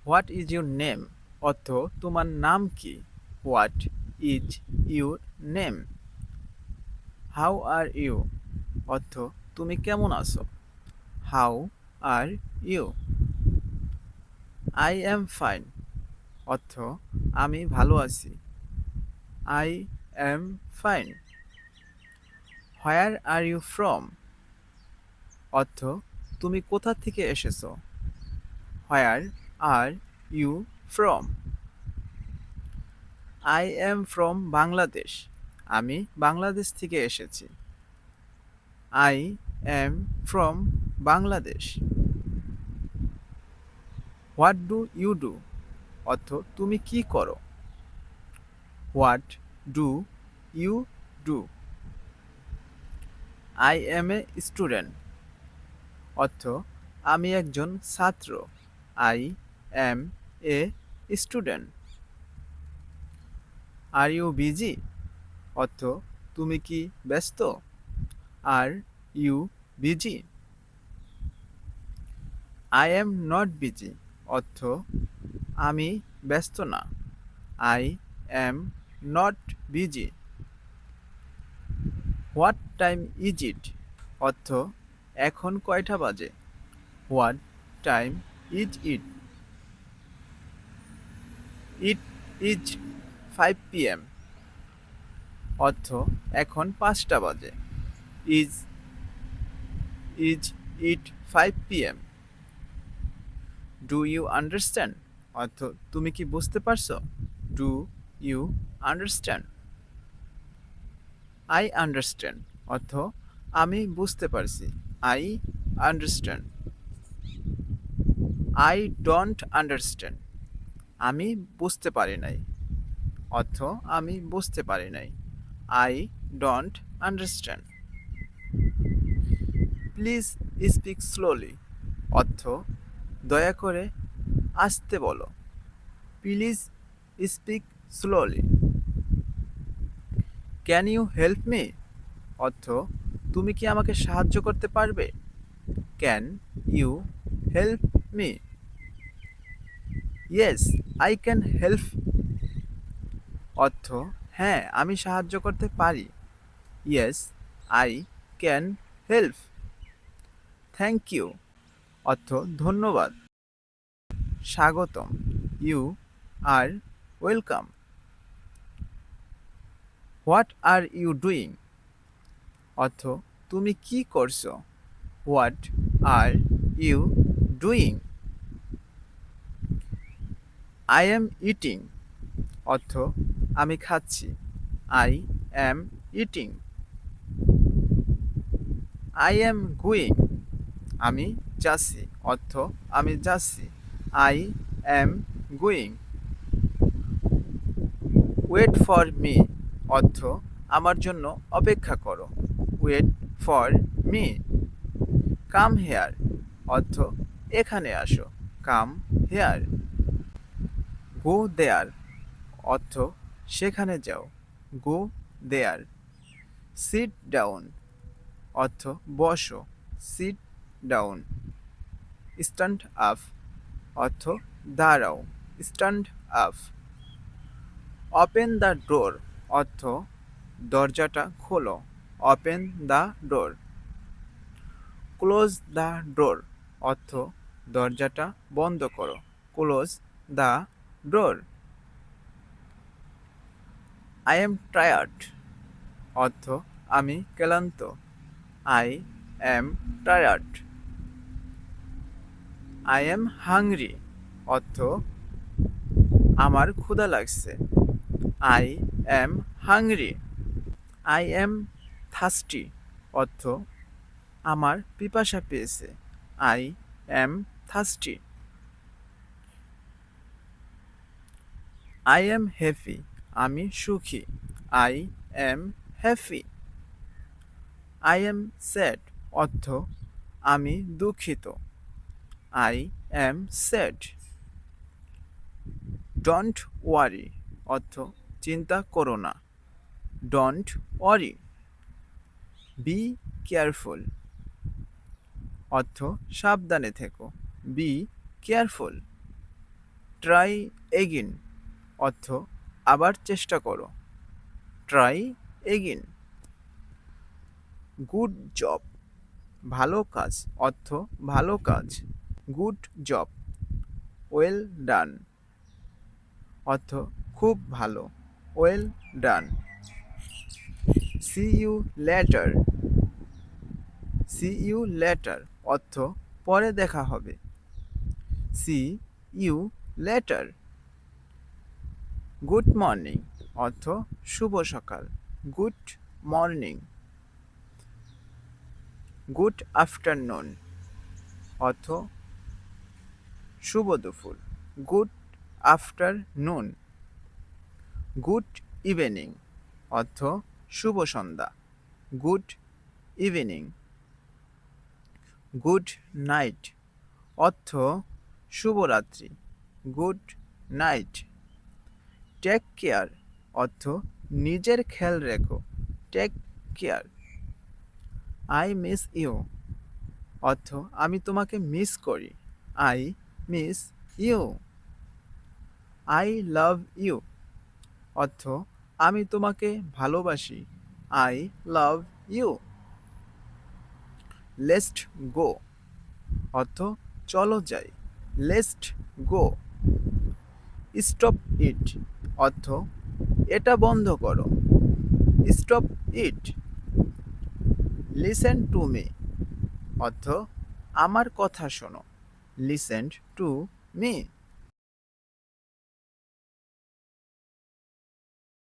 What is your name অর্থ তোমার নাম কি। What is your name. How are you অর্থ তুমি কেমন আছো। How are you. I am fine অর্থ আমি ভালো আছি। I am fine. Where are you from অর্থ তুমি কোথা থেকে এসেছো। Where are you from. I am from Bangladesh আমি বাংলাদেশ থেকে এসেছি। I am from Bangladesh. What do you do অর্থ তুমি কি করো। What do you do. I am a student অর্থ আমি একজন ছাত্র। I am a student. Are you busy অর্থ তুমি কি ব্যস্ত। Are you busy. I am not busy অর্থ আমি ব্যস্ত না। I am not busy. What time is it অর্থ এখন কয়টা বাজে। What time is it. It is 5 PM অর্থ এখন 5টা বাজে। Is is it 5 PM। Do you understand অর্থ তুমি কি বুঝতে পারছো। Do you understand. I understand অর্থ আমি বুঝতে পারছি। I understand. I don't understand আমি বুঝতে পারি নাই অর্থ আমি বুঝতে পারি নাই। I don't understand. Please speak slowly অর্থ দয়া করে আসতে বলো। Please speak slowly. Can you help me অর্থ তুমি কি আমাকে সাহায্য করতে পারবে। Can you help me. Yes I can help অর্থ হ্যাঁ আমি সাহায্য করতে পারি। Yes I can help. Thank you অর্থ ধন্যবাদ। স্বাগতম you are welcome. What are you doing অর্থ তুমি কি করছো। What are you doing. I am eating অর্থ আমি খাচ্ছি। I am eating. I am going আমি যাচ্ছি অর্থ আমি যাচ্ছি। I am going. Wait for me অর্থ আমার জন্য অপেক্ষা করো। Wait for me. Come here অর্থ এখানে আসো। Come here. গো দেয়ার অর্থ সেখানে যাও। গো দেয়ার। সিট ডাউন অর্থ বসো। Sit down. স্ট্যান্ড আপ অর্থ দাঁড়াও। Stand up. Open the door অর্থ দরজাটা খোলো। Open the door. Close the door অর্থ দরজাটা বন্ধ করো। Close the door. I am tired অর্থ আমি ক্লান্ত। I am tired. I am hungry অর্থ আমার ক্ষুধা লাগছে। I am hungry. I am thirsty অর্থ আমার পিপাসা পেয়েছে। I am thirsty. I am happy আমি সুখী। I am happy. I am sad অর্থ আমি দুঃখিত। I am sad. Don't worry অর্থ চিন্তা করো না। Don't worry. বি কেয়ারফুল অর্থ সাবধানে থেকো। Be careful. ট্রাই এগিন অর্থ আবার চেষ্টা করো। ট্রাই এগিন। গুড জব ভালো কাজ অর্থ ভালো কাজ। Good job. ওয়েল ডান অর্থ খুব ভালো। Well done. See you later. See you later অর্থ পরে দেখা হবে। See you later. Good morning অর্থ শুভ সকাল। Good morning. গুড আফটারনুন অর্থ শুভ দুপুর। Good afternoon. গুড ইভিনিং অর্থ শুভ সন্ধ্যা। Good evening. গুড নাইট অর্থ শুভরাত্রি। Good night. টেক কেয়ার অর্থ নিজের খেয়াল রেখো। Take care. I miss you অর্থ আমি তোমাকে মিস করি। I miss you. I love you অর্থ আমি তোমাকে ভালোবাসি। I love you. Let's go অর্থ চলো যাই। Let's go. স্টপ ইট অর্থ এটা বন্ধ করো। Stop it. Listen to me অর্থ আমার কথা শোনো। Listen to me.